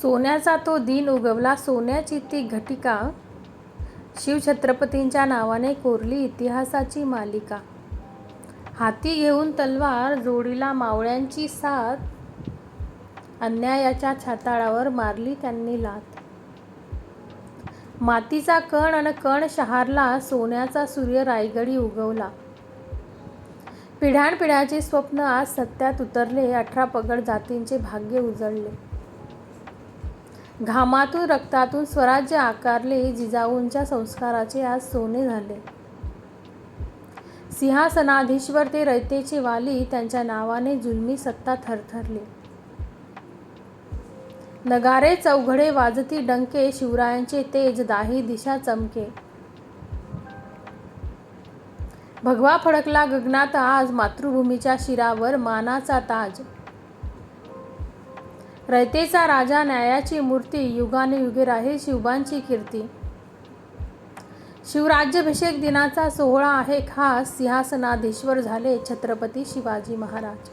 सोन्याचा तो दिन उगवला, सोन्याची ती घटिका, शिवछत्रपतींच्या नावाने कोरली इतिहासाची मालिका. हाती घेऊन तलवार, जोडीला मावळ्यांची साथ, अन्यायाच्या छाताळावर मारली त्यांनी लाथ. मातीचा कण अन कण शहारला, सोन्याचा सूर्य रायगडी उगवला. पिढ्यानपिढ्याचे स्वप्न आज सत्यात उतरले, 18 पगड जातींचे भाग्य उजळले. घामातून रक्तातून स्वराज्य आकारले, जिजाऊंच्या संस्काराचे आज सोने झाले. सिंहासनाधीश्वर ते रयतेचे वाली, त्यांच्या नावाने जुलमी सत्ता थरथरली. नगारे चौघडे वाजती डंके, शिवरायांचे तेज दाही दिशा चमके. भगवा फडकला गगनात आज, मातृभूमीच्या शिरावर मानाचा ताज. रयतेचा राजा, न्यायाची मूर्ती, युगानुयुगे राहील शिवबांची कीर्ती. शिवराज्याभिषेक दिनाचा सोहळा आहे खास, सिंहासनाधीश्वर झाले छत्रपती शिवाजी महाराज.